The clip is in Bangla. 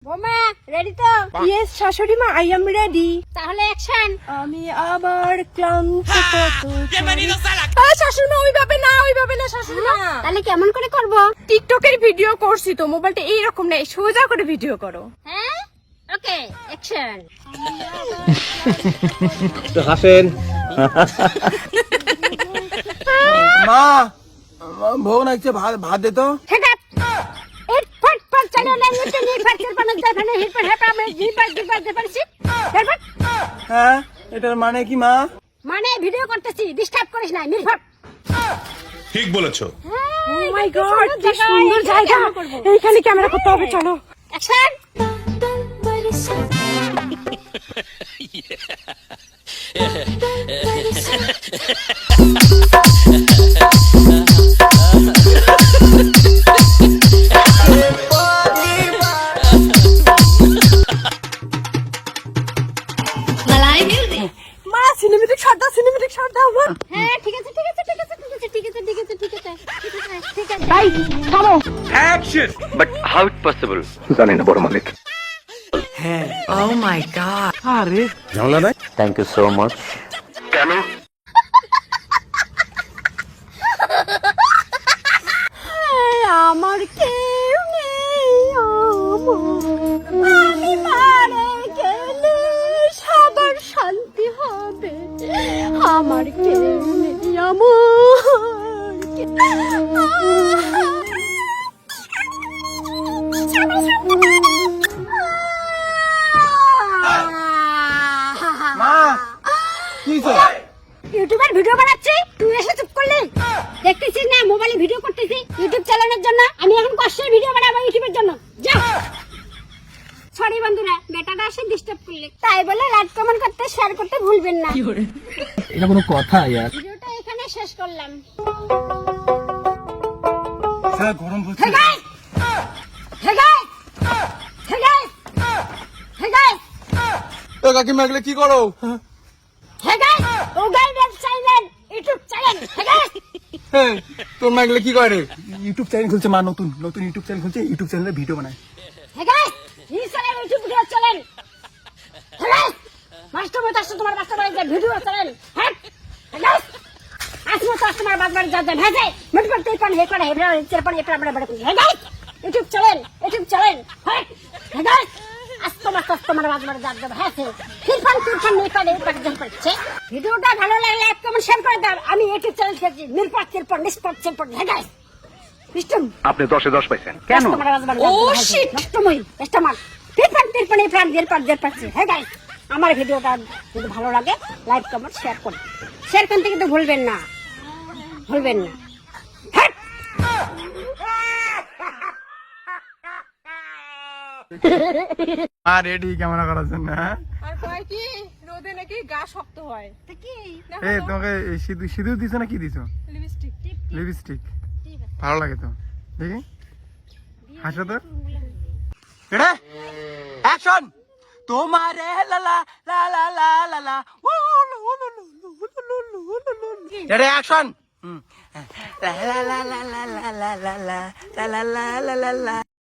বোমা রেডি তো? ইয়েস শাশুড়ি মা, আই এম রেডি। তাহলে অ্যাকশন। আমি আবার ক্লান্ত শাশুড়ি মা, ওইভাবে না শাশুড়ি মা। তাহলে কেমন করে করব? টিকটকের ভিডিও করছি তো, মোবাইলটা এইরকম নেই, সোজা করে ভিডিও করো। হ্যাঁ ওকে অ্যাকশন। একটু হাসেন। মা ভোগ লাগছে, ভাত দে তো। ঠিক আছে এক ফট ফট চলে না নিচে নি ফটের পানে যাবে হিট পর হেপা মে জিপার দে পারছি। হেপা হ্যাঁ, এটার মানে কি মা? মানে ভিডিও করতেছি, ডিস্টার্ব করিস না মিরফট। ঠিক বলেছো। ও মাই গড, কি সুন্দর জায়গা, এইখানে ক্যামেরা করতে হবে, চলো। অ্যাকশন। মা সিনেমেটিক শট দাও মা। হ্যাঁ ঠিক আছে ভাই থামো। Action. But how it possible জানি না বড় মালিক। ও মাই গড, আরে ঝামেলা নাই। Thank you so much. কেন? আমার কেউ নেই আমি মারা গেলে সবার শান্তি হবে। আমার কেউ নেই মা কি হইছে? ইউটিউবের ভিডিও বানাচ্ছি, তুই এসে চুপ করলি? দেখতেছিস না মোবাইলে ভিডিও করতেছি ইউটিউব চালানোর জন্য। আমি এখন কষ্টের ভিডিও বানাবো ইউটিউবের জন্য। যা সরি বন্ধুরা, বেটাটা এসে ডিস্টার্ব করলে, তাই বলে লাইক কমেন্ট করতে শেয়ার করতে ভুলবেন না। এটা কোনো কথা ইয়ার? ভিডিওটা এখানে শেষ করলাম। স্যার গরম পড়ছে। Hey guys! Hey guys! Hey guys! Hey guys! তো কাকিমা এগুলো কি করো? Hey guys! Ugandan channel, YouTube channel. Hey guys! হ্যাঁ, তোর মা এগুলো কি করে? ইউটিউব চ্যানেল খুলছে মা, নতুন ইউটিউব চ্যানেল খুলছে, ইউটিউব চ্যানেলে ভিডিও বানায়। Hey guys! This channel YouTube video channel. Hey guys! Master মত আসছে তোমার বাচ্চা বাড়িতে ভিডিও চ্যানেল। হ্যাঁ? Hey guys! আসলে তো তোমার বাচ্চা বাড়ি যাচ্ছে ভেজে মিট করতে কোন হে করে হেবরা চেরপন এটা বড় বড়। Hey guys! YouTube channel. হ্যাঁ? Hey guys! তোমার বাচ্চা বাড়ি যাচ্ছে ভেজে তিরপন নেই করে এটা দেখতে পাচ্ছে। ভিডিওটা ভালো লাগলে লাইক কমেন্ট শেয়ার করে দাও। আমি ইউটিউব চ্যানেল খেয়েছি মিরপাত তিরপন নিষ্পত চেরপন। Hey guys! সিস্টেম আপনি 10 এ 10 পাইছেন কেন? ও শিট নষ্টমই কাস্টমার তিরপন এই প্রাণ দের পাচ্ছে। হ্যাঁ গাইস, আমার ভিডিওটা যদি ভালো লাগে লাইক কমেন্ট শেয়ার করুন। শেয়ার করতে কিন্তু ভুলবেন না। হ্যাট! মা রেডি ক্যামেরা করার জন্য। হ্যাঁ, আর কয় কি রোদে নাকি গা শক্ত হয়। তা কি এই তোমাকে সিঁদুর দিছো না কি দিছো? লিপস্টিক লিপস্টিক ভালো লাগে তো, দেখি হাসো তো। এটা অ্যাকশন। তোমারে লা লা লা লা লা লা লা উ লু লু লু লু লু লু লু। এটা অ্যাকশন। লা লা লা লা লা লা লা লা লা লা লা লা লা লা।